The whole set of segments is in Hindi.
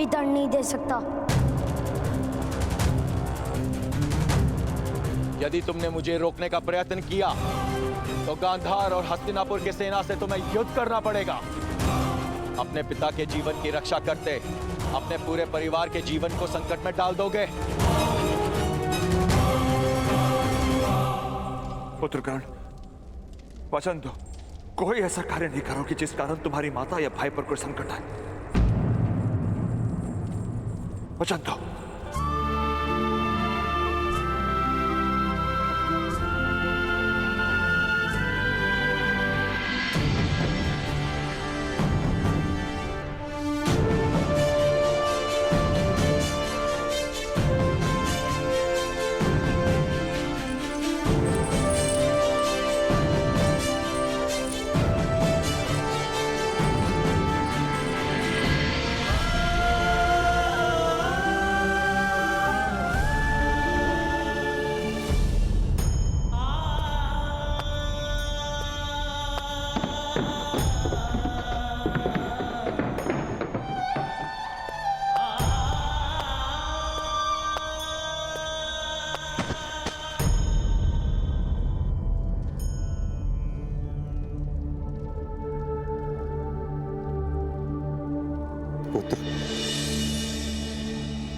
कोई दंड नहीं दे सकता। यदि तुमने मुझे रोकने का प्रयत्न किया तो गांधार और हस्तिनापुर की सेना से तुम्हें युद्ध करना पड़ेगा। अपने पिता के जीवन की रक्षा करते अपने पूरे परिवार के जीवन को संकट में डाल दोगे। पुत्रगण, वचन दो, कोई ऐसा कार्य नहीं करो कि जिस कारण तुम्हारी माता या भाई पर कोई संकट आए। वचन दो।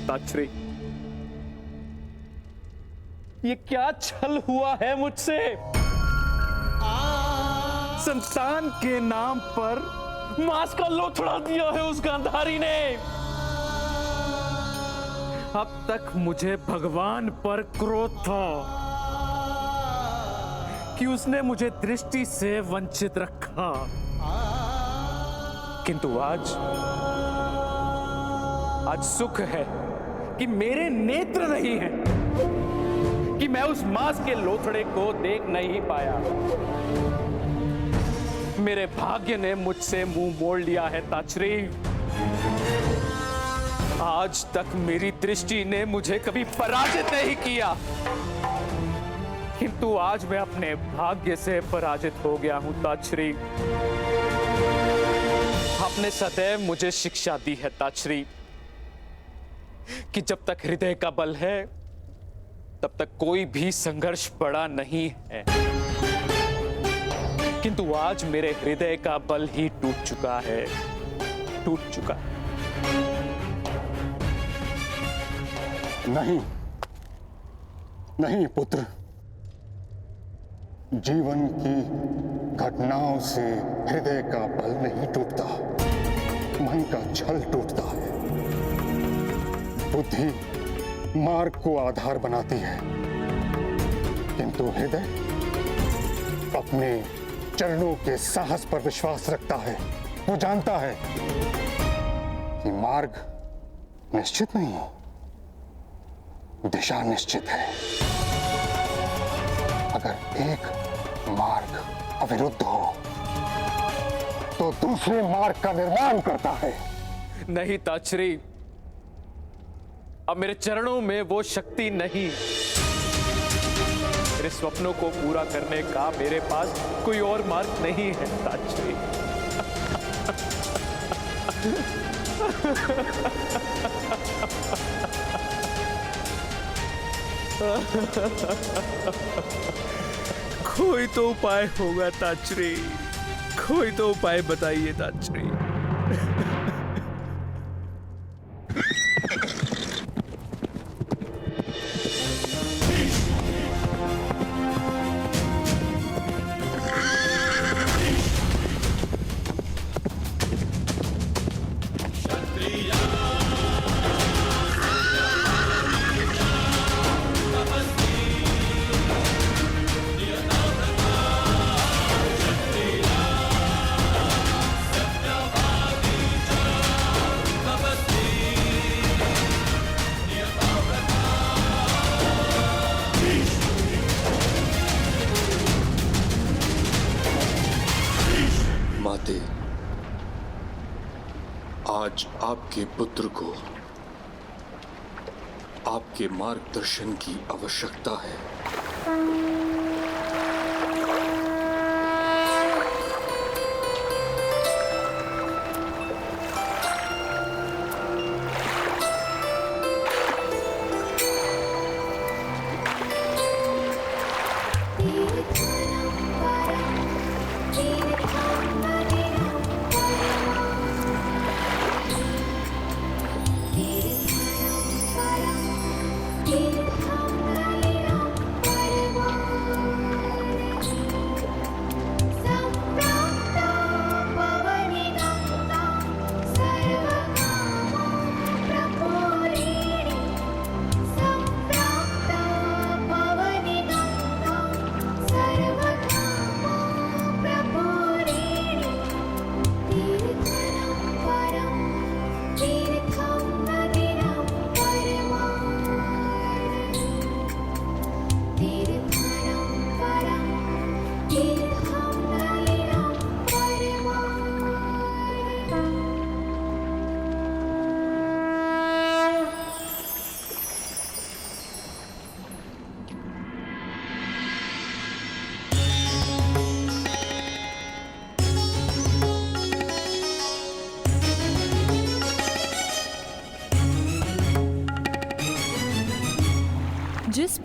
ताक्षरी, ये क्या छल हुआ है मुझसे? संतान के नाम पर मांस का लोथड़ा दिया है उस गांधारी ने। अब तक मुझे भगवान पर क्रोध था कि उसने मुझे दृष्टि से वंचित रखा, किंतु आज सुख है कि मेरे नेत्र नहीं हैं, कि मैं उस मांस के लोथड़े को देख नहीं पाया। मेरे भाग्य ने मुझसे मुंह मोड़ लिया है ताक्षरी। आज तक मेरी दृष्टि ने मुझे कभी पराजित नहीं किया, किंतु आज मैं अपने भाग्य से पराजित हो गया हूं ताक्षरी। आपने सदैव मुझे शिक्षा दी है ताक्षरी कि जब तक हृदय का बल है तब तक कोई भी संघर्ष बड़ा नहीं है, किंतु आज मेरे हृदय का बल ही टूट चुका है, टूट चुका है। नहीं नहीं पुत्र, जीवन की घटनाओं से हृदय का बल नहीं टूटता, मन का छल टूटता है। बुद्धि मार्ग को आधार बनाती है, किंतु हृदय अपने चरणों के साहस पर विश्वास रखता है। वो जानता है कि मार्ग निश्चित नहीं, दिशा निश्चित है। अगर एक मार्ग अविरुद्ध हो तो दूसरे मार्ग का निर्माण करता है। नहीं ताक्षरी, अब मेरे चरणों में वो शक्ति नहीं। मेरे स्वप्नों को पूरा करने का मेरे पास कोई और मार्ग नहीं है ताक्षरी। कोई तो उपाय होगा ताक्षरी, कोई तो उपाय बताइए ताक्षरी। आज आपके पुत्र को आपके मार्गदर्शन की आवश्यकता है।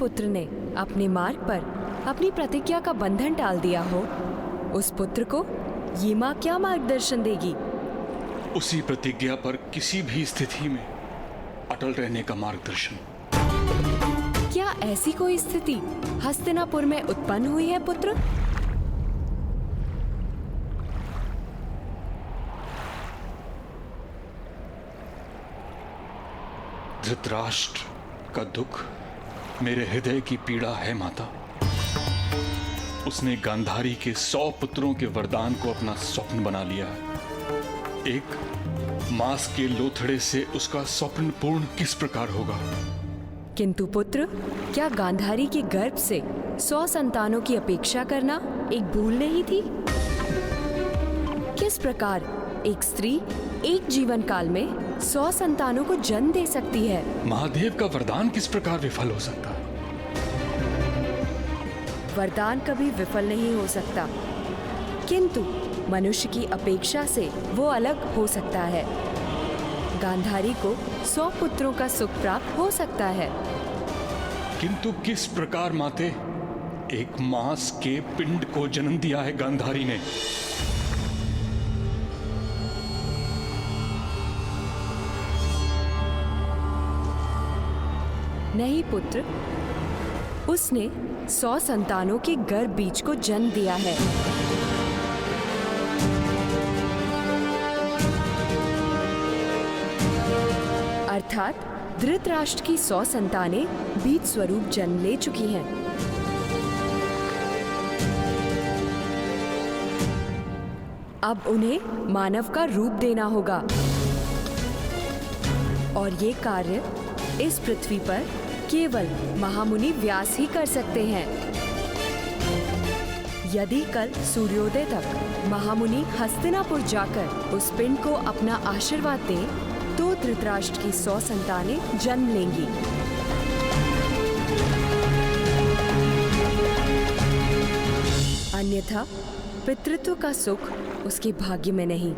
पुत्र ने अपने मार्ग पर अपनी प्रतिज्ञा का बंधन टाल दिया हो, उस पुत्र को ये माँ क्या मार्गदर्शन देगी? उसी प्रतिज्ञा पर किसी भी स्थिति में अटल रहने का मार्गदर्शन। क्या ऐसी कोई स्थिति हस्तिनापुर में उत्पन्न हुई है पुत्र? धृतराष्ट्र का दुख मेरे हृदय की पीड़ा है माता। उसने गांधारी के 100 पुत्रों के वरदान को अपना स्वप्न बना लिया है। एक मांस के लोथड़े से उसका स्वप्न पूर्ण किस प्रकार होगा? किंतु पुत्र, क्या गांधारी के गर्भ से 100 संतानों की अपेक्षा करना एक भूल नहीं थी? किस प्रकार एक स्त्री एक जीवन काल में 100 संतानों को जन्म दे सकती है? महादेव का वरदान किस प्रकार विफल हो सकता है? वरदान कभी विफल नहीं हो सकता, किंतु मनुष्य की अपेक्षा से वो अलग हो सकता है। गांधारी को 100 पुत्रों का सुख प्राप्त हो सकता है, किंतु किस प्रकार माते? एक मांस के पिंड को जन्म दिया है गांधारी ने। नहीं पुत्र, उसने 100 संतानों के गर्भ बीज को जन्म दिया है। अर्थात धृतराष्ट्र की 100 संतानें बीज स्वरूप जन्म ले चुकी हैं। अब उन्हें मानव का रूप देना होगा, और ये कार्य इस पृथ्वी पर केवल महामुनि व्यास ही कर सकते हैं। यदि कल सूर्योदय तक महामुनि हस्तिनापुर जाकर उस पिंड को अपना आशीर्वाद दें, तो धृतराष्ट्र की 100 संतानें जन्म लेंगी। अन्यथा पितृत्व का सुख उसके भाग्य में नहीं।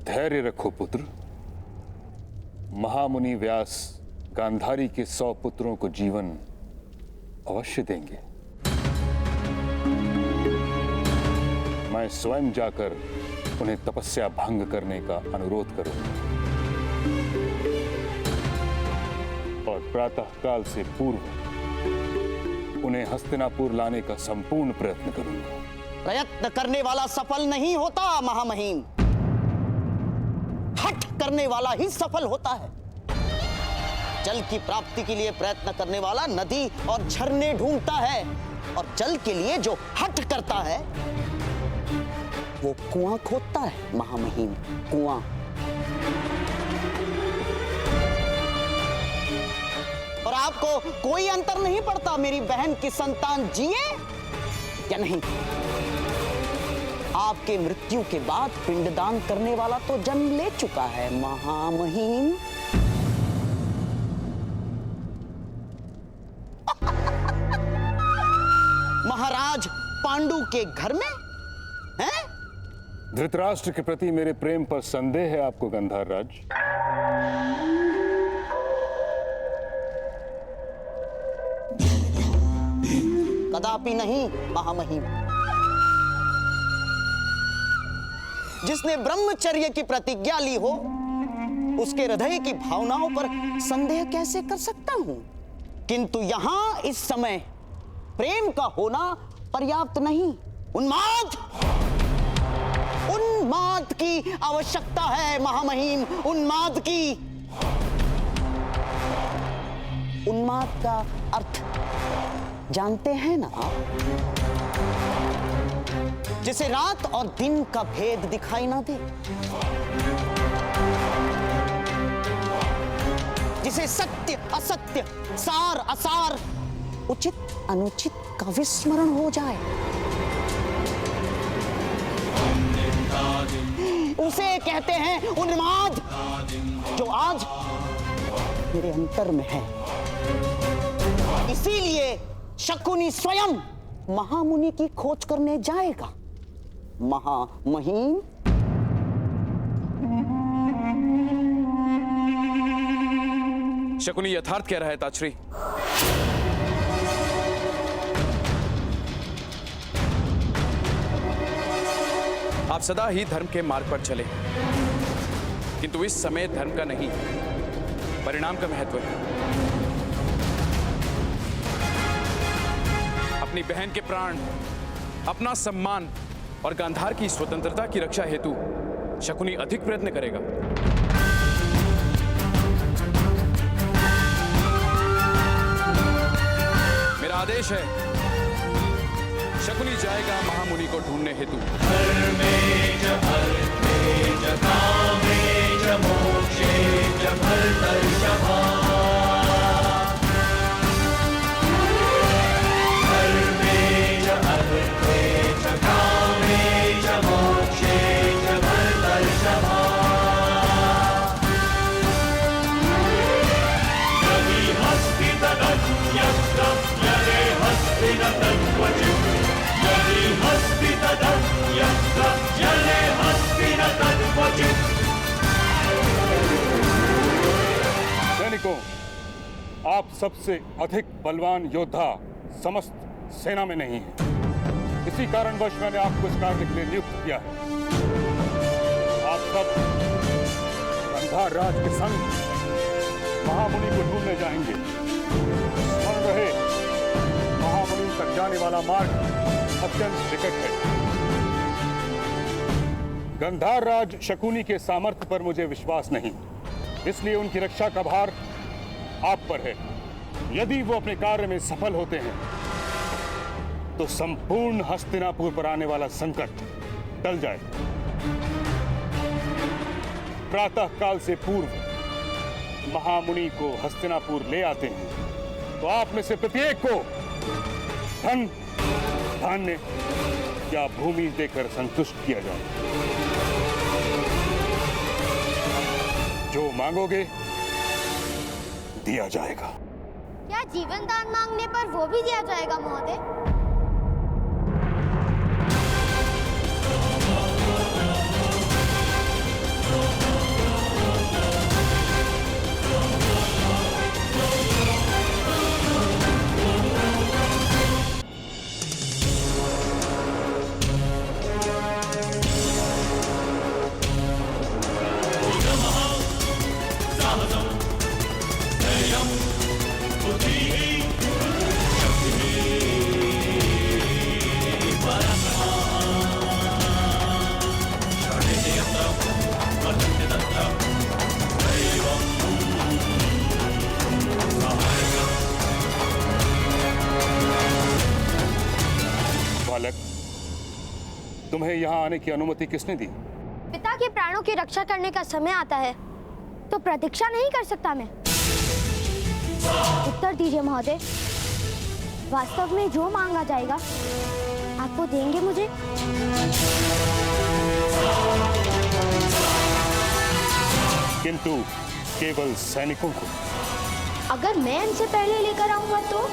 धैर्य रखो पुत्र। महामुनि व्यास गांधारी के 100 पुत्रों को जीवन अवश्य देंगे। मैं स्वयं जाकर उन्हें तपस्या भंग करने का अनुरोध करूंगा और प्रातः काल से पूर्व उन्हें हस्तिनापुर लाने का संपूर्ण प्रयत्न करूंगा। प्रयत्न करने वाला सफल नहीं होता महामहिम, हठ करने वाला ही सफल होता है। जल की प्राप्ति के लिए प्रयत्न करने वाला नदी और झरने ढूंढता है, और जल के लिए जो हठ करता है वो कुआं खोदता है महामहिम, कुआं। और आपको कोई अंतर नहीं पड़ता मेरी बहन की संतान जिए या नहीं। आपके मृत्यु के बाद पिंडदान करने वाला तो जन्म ले चुका है महामहिम। महाराज पांडु के घर में हैं? धृतराष्ट्र के प्रति मेरे प्रेम पर संदेह है आपको गंधार राज? कदापि नहीं महामहिम। जिसने ब्रह्मचर्य की प्रतिज्ञा ली हो, उसके हृदय की भावनाओं पर संदेह कैसे कर सकता हूं? किंतु यहां इस समय प्रेम का होना पर्याप्त नहीं। उन्माद की आवश्यकता है महामहिम, उन्माद की। उन्माद का अर्थ जानते हैं ना आप? जिसे रात और दिन का भेद दिखाई ना दे, जिसे सत्य असत्य, सार असार उचित अनुचित का विस्मरण हो जाए। उसे कहते हैं उन्माद, जो आज मेरे अंतर में है। इसीलिए शकुनी स्वयं महामुनि की खोज करने जाएगा। महामहिम, शकुनी यथार्थ कह रहा है ताचरी। आप सदा ही धर्म के मार्ग पर चले, किंतु इस समय धर्म का नहीं, परिणाम का महत्व है। अपनी बहन के प्राण, अपना सम्मान और गांधार की स्वतंत्रता की रक्षा हेतु शकुनी अधिक प्रयत्न करेगा। मेरा आदेश है, शकुनी जाएगा महामुनि को ढूंढने हेतु। सैनिकों, आप सबसे अधिक बलवान योद्धा समस्त सेना में नहीं है। इसी कारणवश मैंने आपको इस कार्य के लिए नियुक्त किया है। आप सब गांधार राज के संग महामुनि को ढूंढने जाएंगे। स्मरण रहे, महामुनि तक जाने वाला मार्ग अत्यंत निकट है। गांधार राज शकुनी के सामर्थ्य पर मुझे विश्वास नहीं, इसलिए उनकी रक्षा का भार आप पर है। यदि वो अपने कार्य में सफल होते हैं तो संपूर्ण हस्तिनापुर पर आने वाला संकट टल जाए। प्रातः काल से पूर्व महामुनि को हस्तिनापुर ले आते हैं तो आप में से प्रत्येक को धन, धान्य या भूमि देकर संतुष्ट किया जाए। जो मांगोगे दिया जाएगा। क्या जीवन दान मांगने पर वो भी दिया जाएगा महोदय? बालक, तुम्हें यहाँ आने की अनुमति किसने दी? पिता के प्राणों की रक्षा करने का समय आता है तो प्रतीक्षा नहीं कर सकता मैं। उत्तर दीजिए महोदय, वास्तव में जो मांगा जाएगा आप वो देंगे मुझे? किंतु केवल सैनिकों को। अगर मैं इनसे पहले लेकर आऊंगा तो?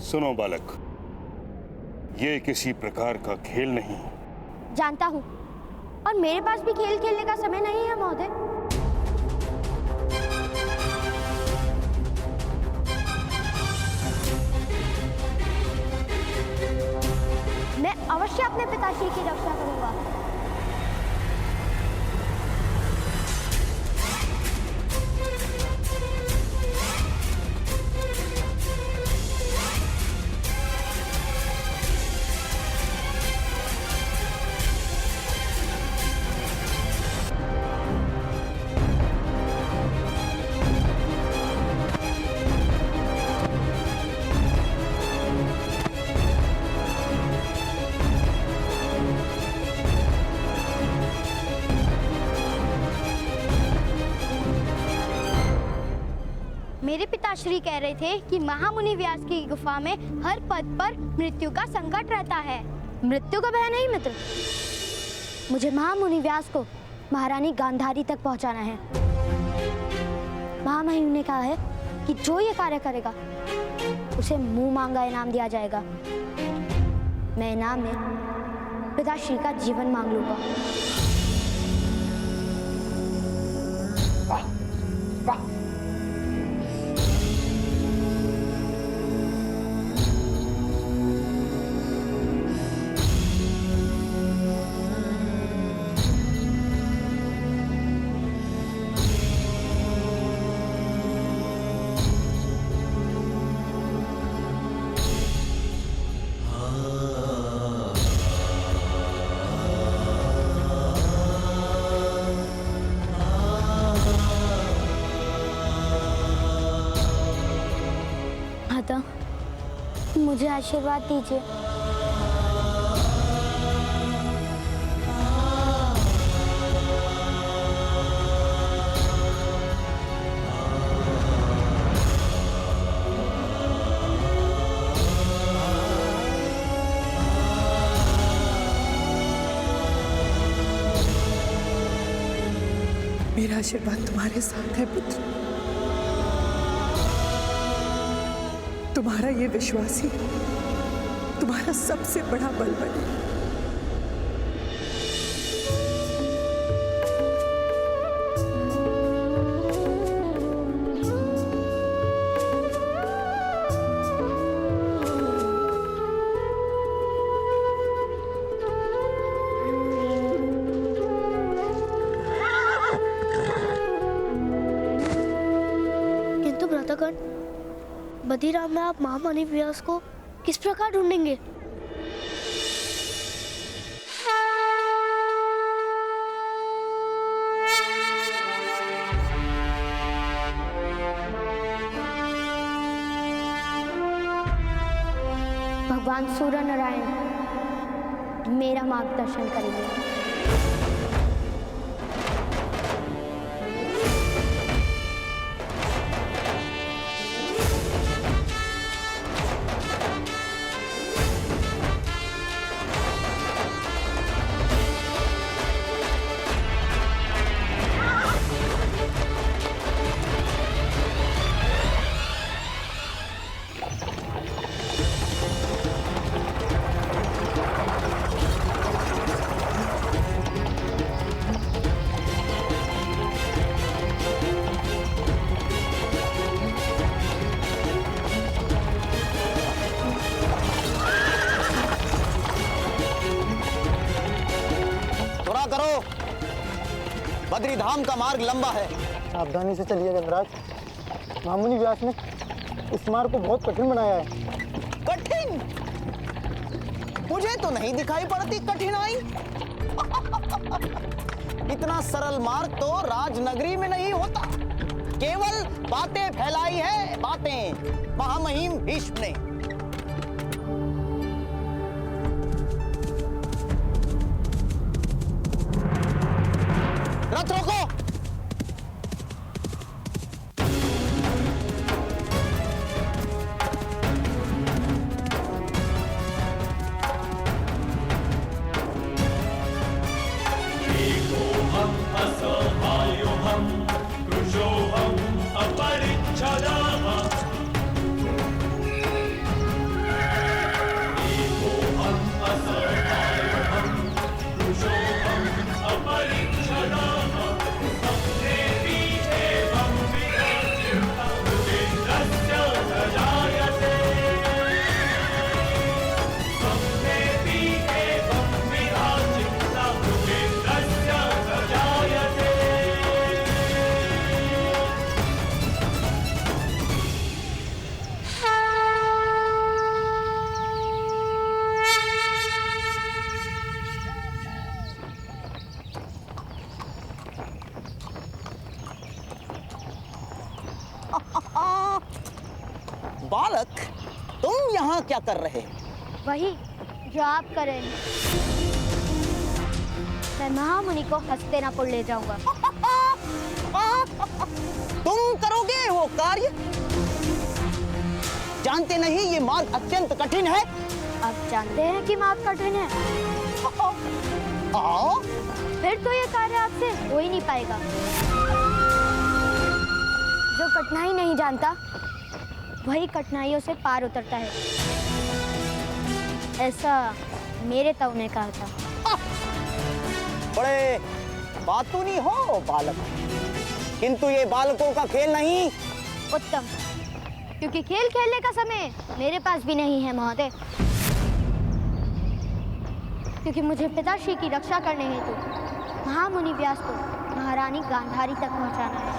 सुनो बालक, ये किसी प्रकार का खेल नहीं। जानता हूँ, और मेरे पास भी खेल खेलने का समय नहीं है महोदय। मैं अवश्य अपने पिताश्री की रक्षा करूंगा। पिताश्री कह रहे थे कि महामुनि व्यास की गुफा में हर पद पर मृत्यु का संकट रहता है। मृत्यु का भय नहीं मित्र, मुझे महामुनि व्यास को महारानी गांधारी तक पहुंचाना है। महामहिम ने कहा है कि जो ये कार्य करेगा उसे मुंह मांगा इनाम दिया जाएगा। मैं इनाम में पिताश्री का जीवन मांग लूंगा। माता, मुझे आशीर्वाद दीजिए। मेरा आशीर्वाद तुम्हारे साथ है पुत्र। तुम्हारा ये विश्वास ही तुम्हारा सबसे बड़ा बल बने। किंतु भ्रातागण, बद्रीराम में आप महामुनि व्यास को किस प्रकार ढूंढेंगे? भगवान सूर्य नारायण मेरा मार्गदर्शन करेंगे। बद्रीधाम का मार्ग लंबा है। सावधानी से चलिए गंधराज। महामुनि व्यास ने इस मार्ग को बहुत कठिन बनाया है। कठिन? मुझे तो नहीं दिखाई पड़ती कठिनाई। इतना सरल मार्ग तो राजनगरी में नहीं होता। केवल बातें फैलाई है, बातें महामहिम भीष्म ने। रथ रोको। बालक, तुम यहाँ क्या कर रहे हो? वही जो आप कर रहे हैं। मैं महामुनि को हस्तिनापुर ले जाऊंगा। तुम करोगे वो कार्य? जानते नहीं ये मार्ग अत्यंत कठिन है? आप जानते हैं कि मार्ग कठिन है? आओ फिर तो ये कार्य आपसे हो ही नहीं पाएगा। जो कठिनाई नहीं जानता वही कठिनाइयों से पार उतरता है, ऐसा मेरे ताऊ ने कहा था। बड़े बातूनी हो बालक, किंतु ये बालकों का खेल नहीं। उत्तम, क्योंकि खेल खेलने का समय मेरे पास भी नहीं है महोदय, क्योंकि मुझे पिताश्री की रक्षा करने हेतु महामुनि व्यास को महारानी गांधारी तक पहुंचाना है।